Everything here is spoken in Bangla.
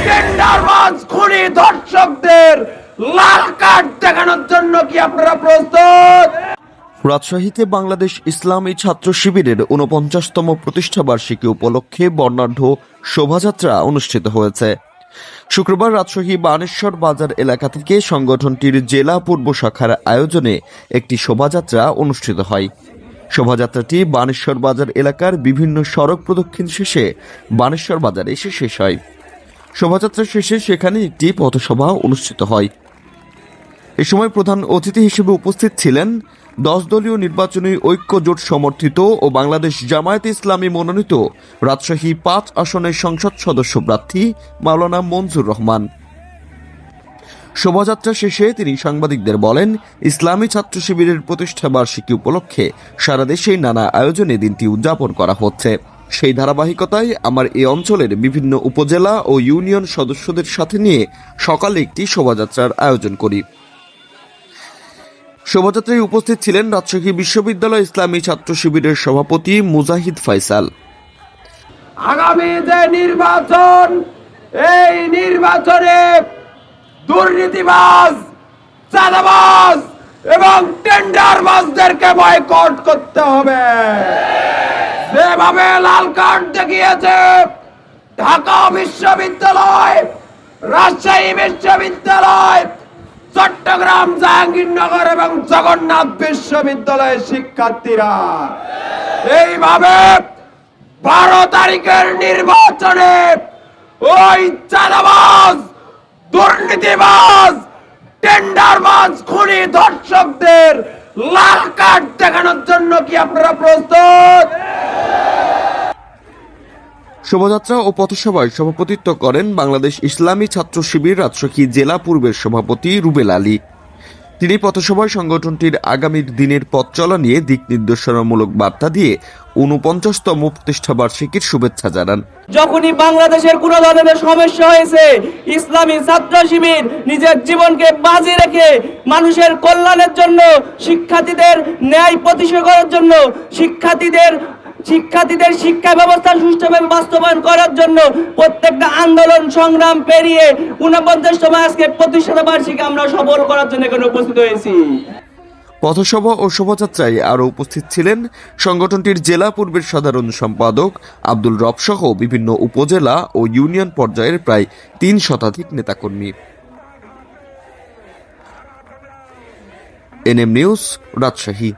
টেন্ডারবাজ খুনি ধর্ষকদের লাল কার্ড দেখানোর জন্য কি আপনারা প্রস্তুত? রাজশাহীতে বাংলাদেশ ইসলামী ছাত্র শিবিরের ৪৯তম প্রতিষ্ঠাবার্ষিকী উপলক্ষে বর্ণাঢ্য শোভাযাত্রা অনুষ্ঠিত হয়েছে। শুক্রবার রাজশাহী বানেশ্বর বাজার এলাকা থেকে সংগঠনটির জেলা পূর্ব শাখার আয়োজনে একটি শোভাযাত্রা অনুষ্ঠিত হয়। শোভাযাত্রাটি বানেশ্বর বাজার এলাকার বিভিন্ন সড়ক প্রদক্ষিণ শেষে বানেশ্বর বাজারে এসে শেষ হয়। শোভাযাত্রা শেষে সেখানে একটি পথসভা অনুষ্ঠিত হয়। এ সময় প্রধান অতিথি হিসেবে উপস্থিত ছিলেন 10 দলীয় নির্বাচনী ঐক্য জোট সমর্থিত ও বাংলাদেশ জামায়াতে ইসলামী মনোনীত রাজশাহী 5 আসনের সংসদ সদস্য প্রার্থী মাওলানা মনজুর রহমান। শোভাযাত্রা শেষে তিনি সাংবাদিকদের বলেন, ইসলামী ছাত্র শিবিরের প্রতিষ্ঠা বার্ষিকী উপলক্ষে সারা দেশেই নানা আয়োজনে দিনটি উদযাপন করা হচ্ছে। সেই ধারাবাহিকতায় আমার এই অঞ্চলের বিভিন্ন উপজেলা ও ইউনিয়ন সদস্যদের সাথে নিয়ে সকালে একটি শোভাযাত্রার আয়োজন করি। শোভাযাত্রায় উপস্থিত ছিলেন রাজশাহী বিশ্ববিদ্যালয় ইসলামী ছাত্র শিবিরের সভাপতি মুজাহিদ ফয়সাল। আগামী যে নির্বাচন, এই নির্বাচনে দুর্নীতিবাজ, চাঁদাবাজ এবং টেন্ডারবাজদেরকে বয়কট করতে হবে। যেভাবে লাল কার্ড দেখিয়েছে ঢাকা বিশ্ববিদ্যালয়, রাজশাহী বিশ্ববিদ্যালয়, চট্টগ্রাম জাহাঙ্গীরনগর এবং জগন্নাথ বিশ্ববিদ্যালয়ের শিক্ষার্থীরা, এইভাবে 12 তারিখের নির্বাচনে ওই চাঁদাবাজ, দুর্নীতিবাজ, টেন্ডারবাজ, খুনি ধর্ষকদের লাল কার্ড দেখানোর জন্য কি আপনারা প্রস্তুত? শোভাযাত্রা ও পথসভায় সভাপতিত্ব করেন বাংলাদেশ ইসলামী ছাত্র শিবির রাজশাহী জেলা পূর্বের সভাপতি রুবেল আলী। তিনি পথসভায় সংগঠনটির আগামীর দিনের পথ চলা নিয়ে দিক নির্দেশনামূলক বার্তা দিয়ে ৪৯তম প্রতিষ্ঠাবার্ষিকীর শুভেচ্ছা জানান। যখনই বাংলাদেশের কোনো ধরনের সমস্যা হয়েছে, ইসলামী ছাত্র শিবির নিজের জীবনকে বাজি রেখে মানুষের কল্যাণের জন্য, শিক্ষার্থীদের ন্যায় প্রতিষ্ঠা করার জন্য, শিক্ষার্থীদের শিক্ষা ব্যবস্থা সুষ্ঠুভাবে বাস্তবায়ন করার জন্য প্রত্যেকটা আন্দোলন সংগ্রাম পেরিয়ে ৪৯তম আজকে প্রতিষ্ঠাতা বার্ষিকী আমরা সফল করার জন্য এখানে উপস্থিত হয়েছি। পথসভা ও শোভাযাত্রায় আরও উপস্থিত ছিলেন সংগঠনটির জেলা পূর্বের সাধারণ সম্পাদক আব্দুল রব সহ বিভিন্ন উপজেলা ও ইউনিয়ন পর্যায়ের প্রায় ৩ শতাধিক নেতাকর্মী। NM news, Rajshahi.